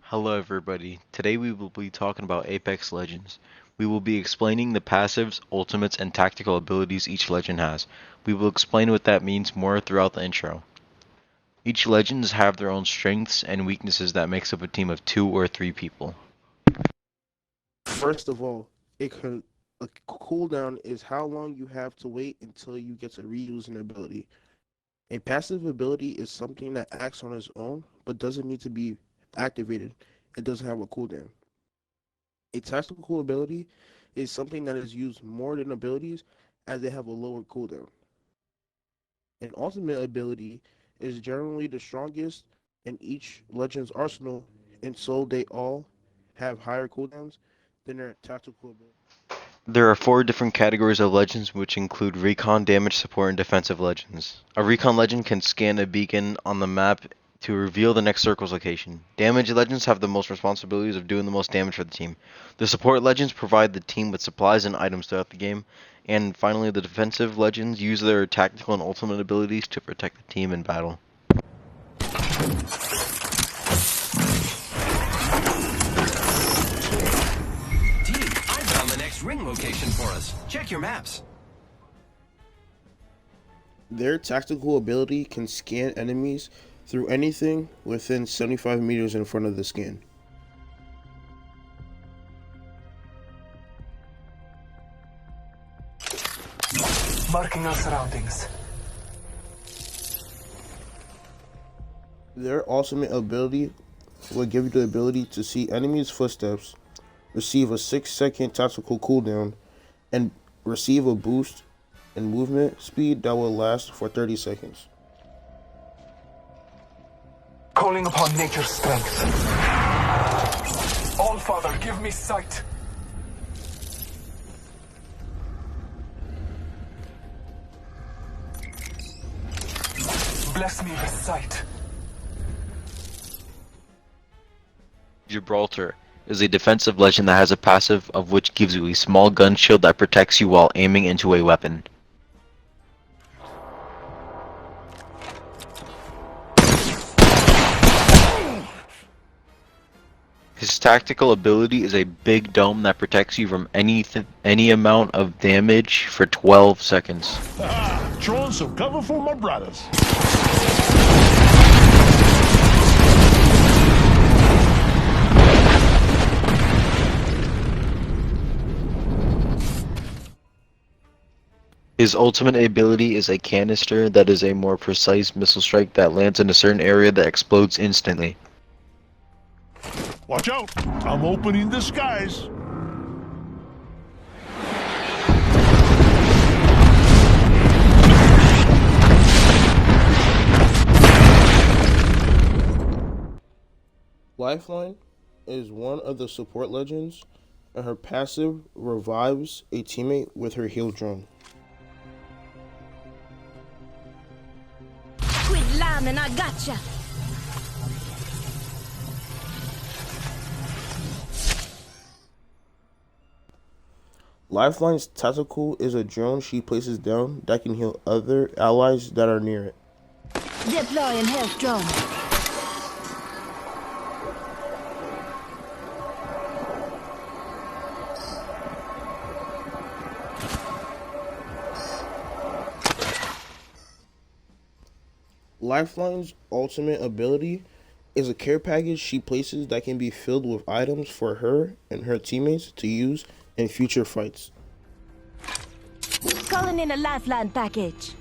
Hello everybody. Today we will be talking about Apex Legends. We will be explaining the passives, ultimates, and tactical abilities each legend has. We will explain what that means more throughout the intro. Each legends have their own strengths and weaknesses that makes up a team of 2 or 3 people. First of all, it can a cooldown is how long you have to wait until you get to reuse an ability. A passive ability is something that acts on its own but doesn't need to be activated. It doesn't have a cooldown. A tactical ability is something that is used more than abilities as they have a lower cooldown. An ultimate ability is generally the strongest in each legend's arsenal, and so they all have higher cooldowns than their tactical ability. There are 4 different categories of legends which include recon, damage, support, and defensive legends. A recon legend can scan a beacon on the map to reveal the next circle's location. Damage legends have the most responsibilities of doing the most damage for the team. The support legends provide the team with supplies and items throughout the game. And finally, the defensive legends use their tactical and ultimate abilities to protect the team in battle. Team, I found the next ring location for us. Check your maps. Their tactical ability can scan enemies through anything within 75 meters in front of the scan. Marking our surroundings. Their ultimate ability will give you the ability to see enemies' footsteps, receive a 6-second tactical cooldown, and receive a boost in movement speed that will last for 30 seconds. Calling upon nature's strength. All Father, give me sight. Bless me with sight. Gibraltar is a defensive legend that has a passive of which gives you a small gun shield that protects you while aiming into a weapon. His tactical ability is a big dome that protects you from any amount of damage for 12 seconds. Throwing some cover for my brothers. His ultimate ability is a canister that is a more precise missile strike that lands in a certain area that explodes instantly. Watch out! I'm opening the skies. Lifeline is one of the support legends, and her passive revives a teammate with her heal drone. Quit lying, I gotcha. Lifeline's tactical is a drone she places down that can heal other allies that are near it. Deploying health drone. Lifeline's ultimate ability is a care package she places that can be filled with items for her and her teammates to use in future fights. Calling in a lifeline package.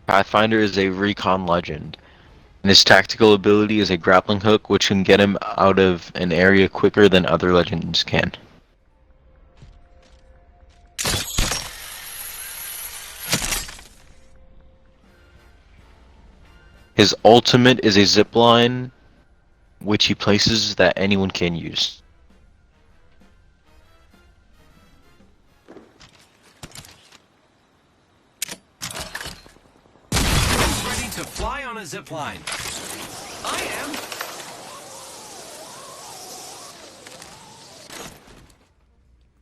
Pathfinder is a recon legend, and his tactical ability is a grappling hook which can get him out of an area quicker than other legends can. His ultimate is a zipline which he places that anyone can use. to fly on a zip line? I am.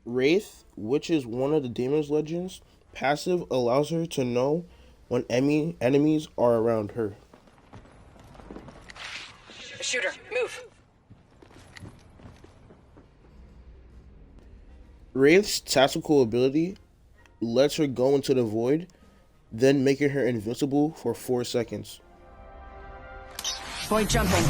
Wraith, which is one of the Damon's Legends, passive allows her to know when enemies are around her. Shooter, move. Wraith's tactical ability lets her go into the void, then making her invincible for 4 seconds. Void jumping.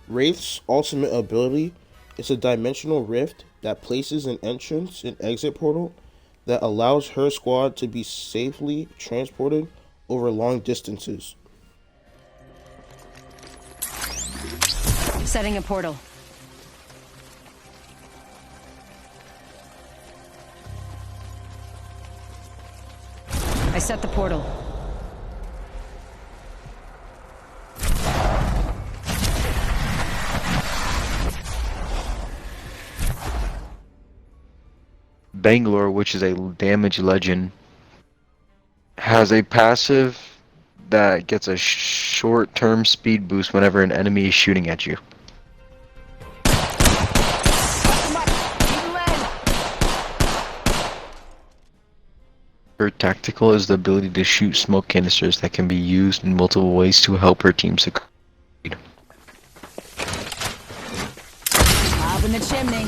Wraith's ultimate ability is a dimensional rift that places an entrance and exit portal that allows her squad to be safely transported over long distances. Setting a portal. I set the portal. Bangalore, which is a damage legend, has a passive that gets a short-term speed boost whenever an enemy is shooting at you. Her tactical is the ability to shoot smoke canisters that can be used in multiple ways to help her team succeed. Up in the chimney.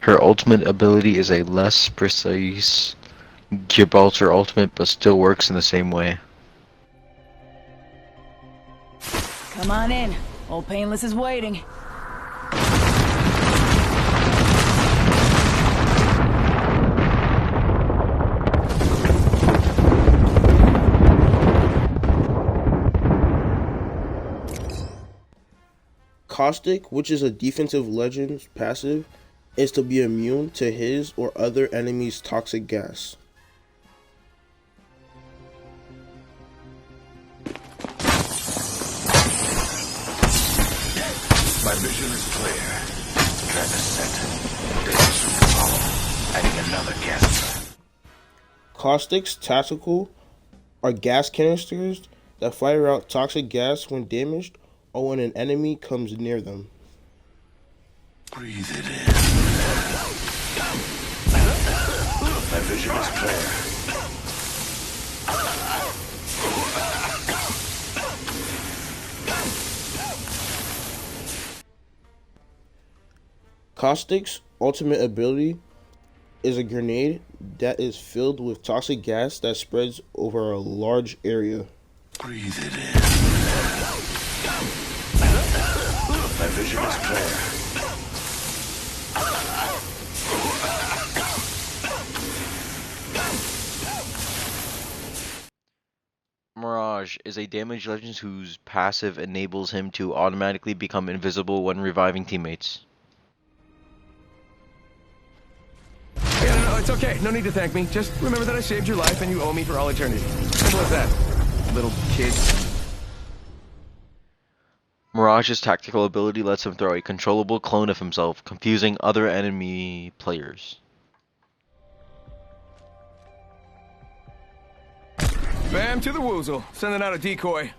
Her ultimate ability is a less precise Gibraltar ultimate, but still works in the same way. Come on in. Old Painless is waiting. Caustic, which is a defensive legend's passive, is to be immune to his or other enemies' toxic gas. My vision is clear. Trap is set. Days to follow. Adding another gas. Caustic's tactical are gas canisters that fire out toxic gas when damaged or when an enemy comes near them. Breathe it in. My vision is clear. Caustic's ultimate ability is a grenade that is filled with toxic gas that spreads over a large area. Breathe it in. My vision is clear. Mirage is a damage legend whose passive enables him to automatically become invisible when reviving teammates. Yeah, no, it's okay. No need to thank me. Just remember that I saved your life and you owe me for all eternity. Simple as that, little kid. Mirage's tactical ability lets him throw a controllable clone of himself, confusing other enemy players. Bam to the woozle. Sending out a decoy.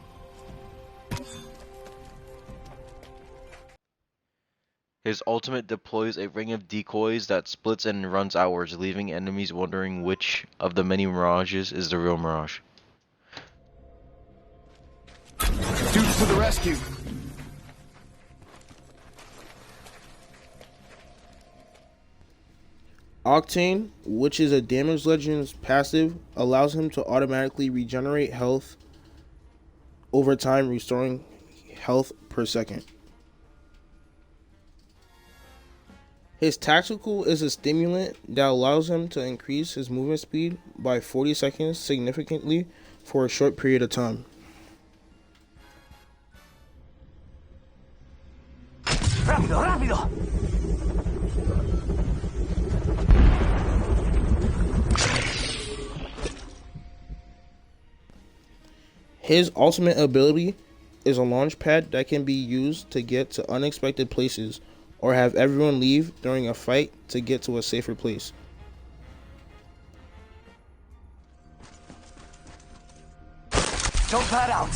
His ultimate deploys a ring of decoys that splits and runs outwards, leaving enemies wondering which of the many Mirages is the real Mirage. Dudes to the rescue. Octane, which is a damage legend's passive, allows him to automatically regenerate health over time, restoring health per second. His tactical is a stimulant that allows him to increase his movement speed by 40 seconds significantly for a short period of time. Rápido, rápido. His ultimate ability is a launch pad that can be used to get to unexpected places or have everyone leave during a fight to get to a safer place. Don't pat out.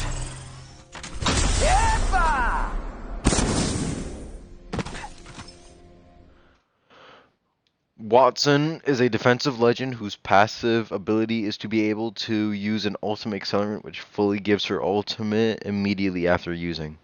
Yepa! Watson is a defensive legend whose passive ability is to be able to use an ultimate accelerant which fully gives her ultimate immediately after using.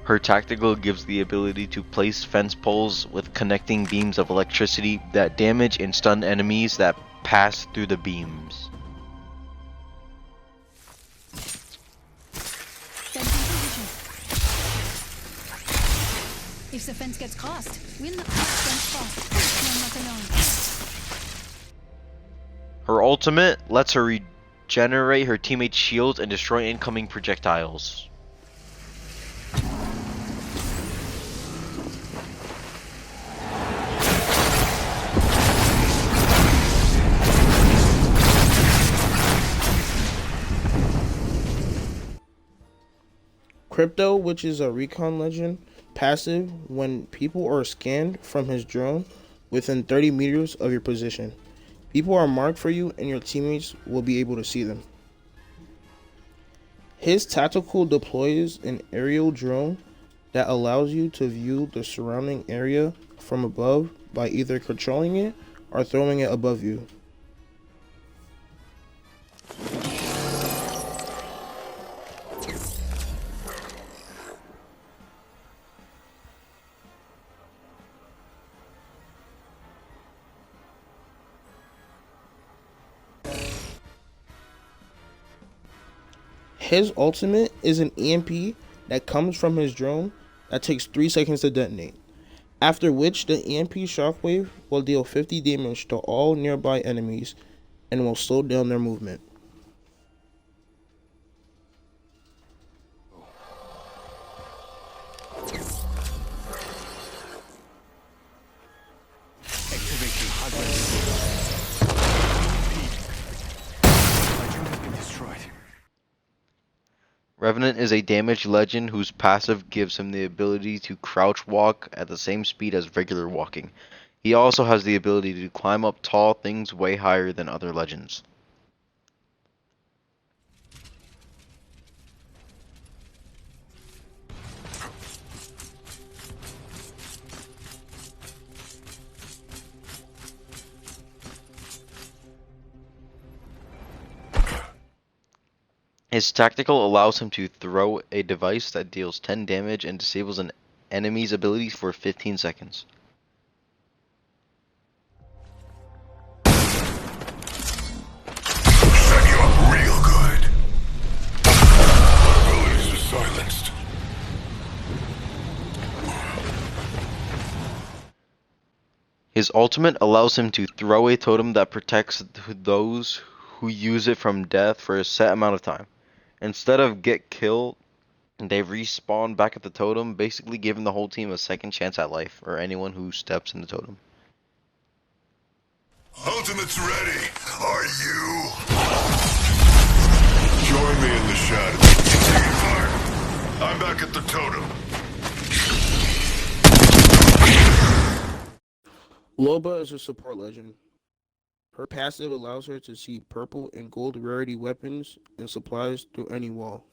Her tactical gives the ability to place fence poles with connecting beams of electricity that damage and stun enemies that pass through the beams. If the fence gets crossed, we'll not fence fast. You're not alone. Her ultimate lets her regenerate her teammates' shields and destroy incoming projectiles. Crypto, which is a recon legend, passive when people are scanned from his drone within 30 meters of your position. People are marked for you and your teammates will be able to see them. His tactical deploys an aerial drone that allows you to view the surrounding area from above by either controlling it or throwing it above you. His ultimate is an EMP that comes from his drone that takes 3 seconds to detonate, after which the EMP shockwave will deal 50 damage to all nearby enemies and will slow down their movement. Activating hardware. Legend has been destroyed. Revenant is a damage legend whose passive gives him the ability to crouch walk at the same speed as regular walking. He also has the ability to climb up tall things way higher than other legends. His tactical allows him to throw a device that deals 10 damage and disables an enemy's ability for 15 seconds. Set you up real good. Abilities are silenced. His ultimate allows him to throw a totem that protects those who use it from death for a set amount of time. Instead of get killed, they respawn back at the totem, basically giving the whole team a second chance at life, or anyone who steps in the totem. Ultimate's ready. Are you? Join me in the shadows. I'm back at the totem. Loba is a support legend. Her passive allows her to see purple and gold rarity weapons and supplies through any wall.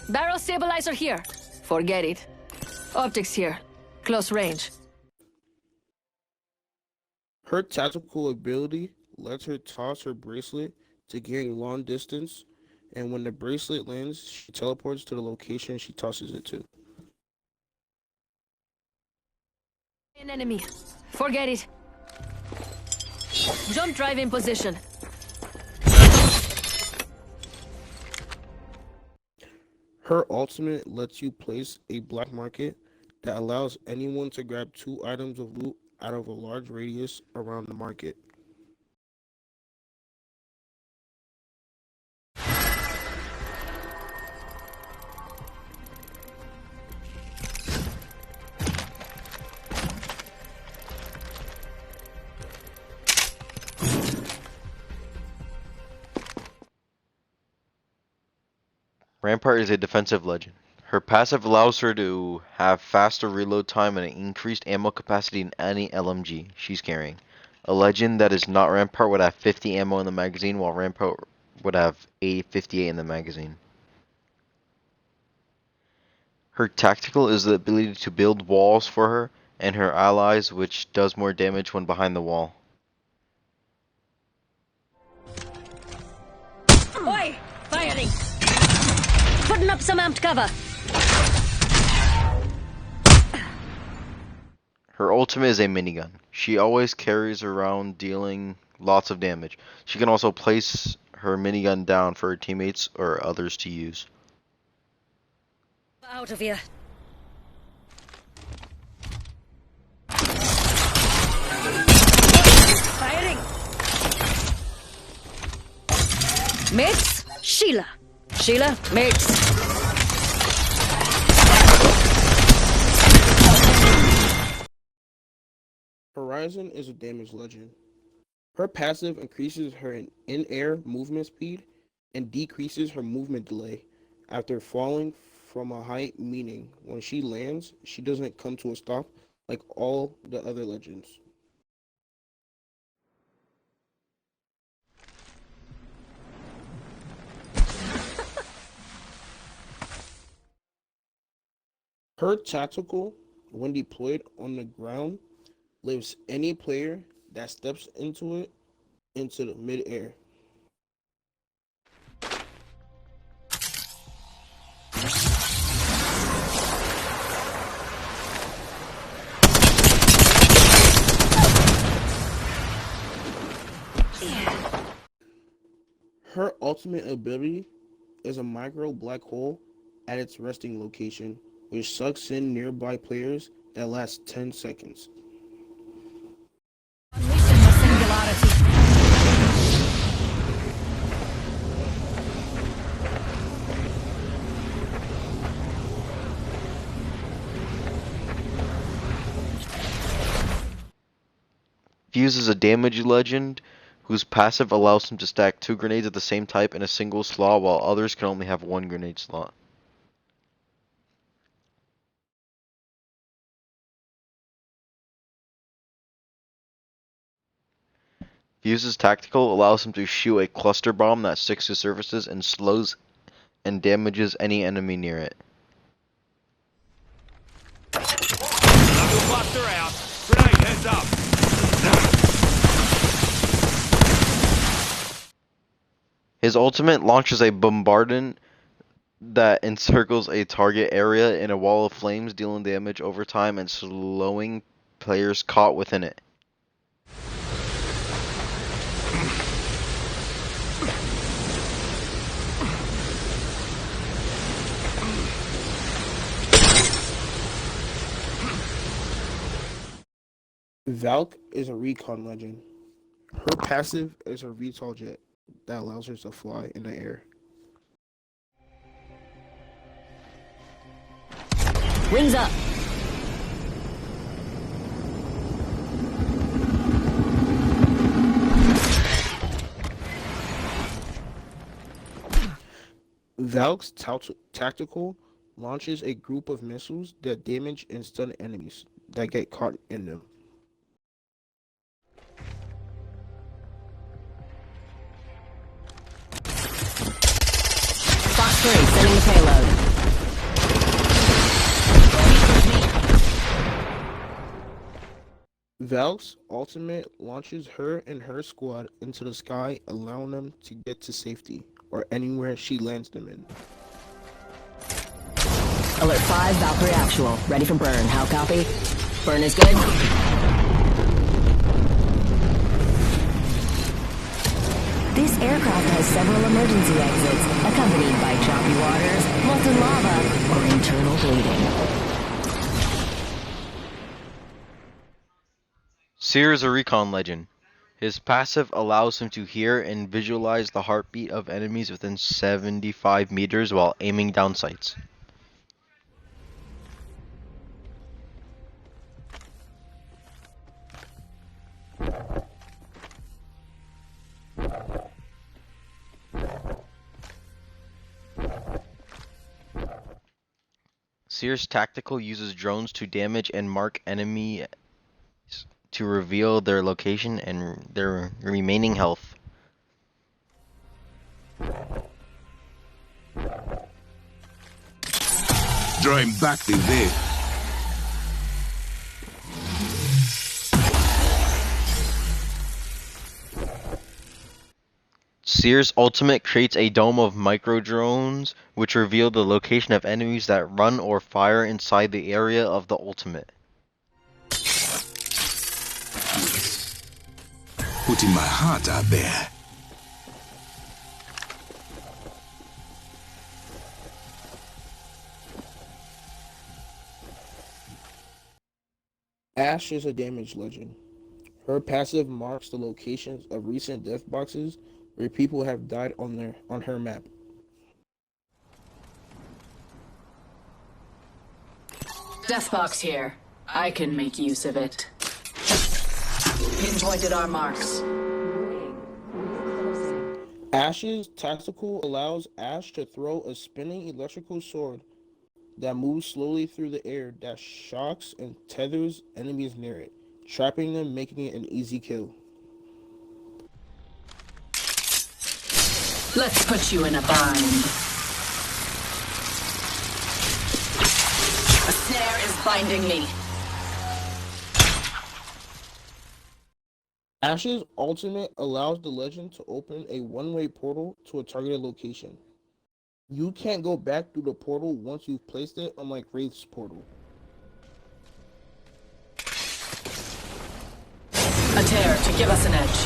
Barrel stabilizer here. Forget it. Optics here. Close range. Her tactical ability lets her toss her bracelet to gain long distance, and when the bracelet lands, she teleports to the location she tosses it to. An enemy. Forget it. Jump drive in position. Her ultimate lets you place a black market that allows anyone to grab 2 items of loot out of a large radius around the market. Rampart is a defensive legend. Her passive allows her to have faster reload time and an increased ammo capacity in any LMG she's carrying. A legend that is not Rampart would have 50 ammo in the magazine, while Rampart would have 58 in the magazine. Her tactical is the ability to build walls for her and her allies, which does more damage when behind the wall. Oi! Firing! Putting up some amped cover. Her ultimate is a minigun. She always carries around, dealing lots of damage. She can also place her minigun down for her teammates or others to use. Out of here. Firing! Mates, Sheila. Sheila, mates. Horizon is a damage legend. Her passive increases her in-air movement speed and decreases her movement delay after falling from a height, meaning when she lands, she doesn't come to a stop like all the other legends. Her tactical, when deployed on the ground, lifts any player that steps into it into the mid-air. Her ultimate ability is a micro black hole at its resting location, which sucks in nearby players that lasts 10 seconds. Unleashing the singularity. Fuse is a damage legend whose passive allows him to stack 2 grenades of the same type in a single slot, while others can only have 1 grenade slot. Fuse's tactical allows him to shoot a cluster bomb that sticks to surfaces and slows and damages any enemy near it. Knuckle cluster out. Grenade heads up. His ultimate launches a bombardment that encircles a target area in a wall of flames, dealing damage over time and slowing players caught within it. Valk is a recon legend. Her passive is a VTOL jet that allows her to fly in the air. Wings up. Valk's tactical launches a group of missiles that damage and stun enemies that get caught in them. Fox 3, sending the payload. Valk's ultimate launches her and her squad into the sky, allowing them to get to safety or anywhere she lands them in. Alert 5, Valkyrie actual. Ready for burn. How copy? Burn is good. This aircraft has several emergency exits, accompanied by choppy waters, molten lava, or internal bleeding. Seer is a recon legend. His passive allows him to hear and visualize the heartbeat of enemies within 75 meters while aiming down sights. Seer's tactical uses drones to damage and mark enemy to reveal their location and their remaining health. Draw him back to there. Seer's ultimate creates a dome of micro drones which reveal the location of enemies that run or fire inside the area of the ultimate. Putting my heart out there. Ash is a damage legend. Her passive marks the locations of recent death boxes where people have died on her map. Death box here. I can make use of it. Pinpointed our marks. Ash's tactical allows Ash to throw a spinning electrical sword that moves slowly through the air that shocks and tethers enemies near it, trapping them, making it an easy kill. Let's put you in a bind. A snare is binding me. Ash's ultimate allows the legend to open a one-way portal to a targeted location. You can't go back through the portal once you've placed it, unlike Wraith's portal. A tear to give us an edge.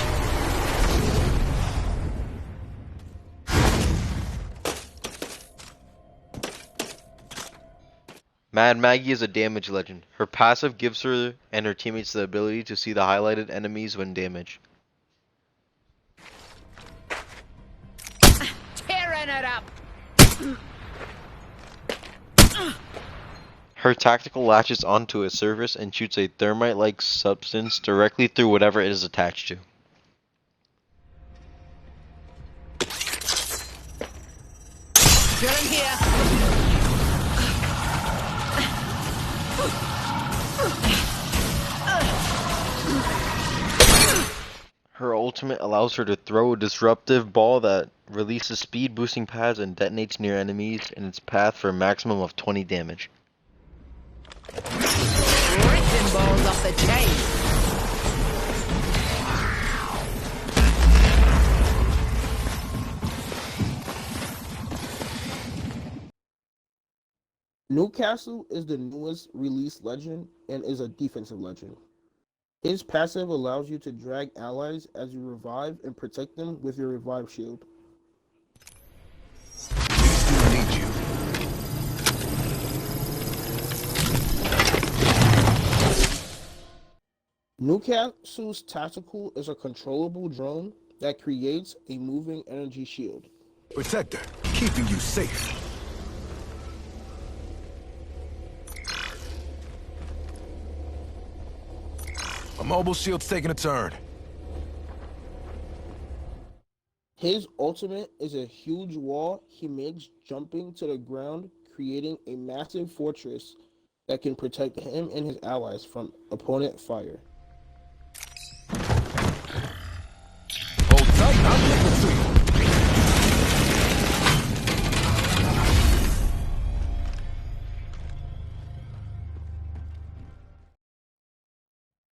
Mad Maggie is a damage legend. Her passive gives her and her teammates the ability to see the highlighted enemies when damaged. Tearing it up. Her tactical latches onto a surface and shoots a thermite-like substance directly through whatever it is attached to. You're in here. Her ultimate allows her to throw a disruptive ball that releases speed boosting pads and detonates near enemies in its path for a maximum of 20 damage. Ripping balls off the chain. Newcastle is the newest released legend and is a defensive legend. His passive allows you to drag allies as you revive and protect them with your revive shield. We still need you. Newcastle's tactical is a controllable drone that creates a moving energy shield. Protector, keeping you safe. A mobile shield's taking a turn. His ultimate is a huge wall he makes jumping to the ground, creating a massive fortress that can protect him and his allies from opponent fire. Hold tight, I'm getting to you.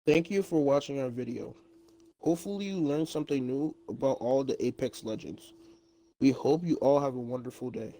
Thank you for watching our video. Hopefully you learned something new about all the Apex legends. We hope you all have a wonderful day.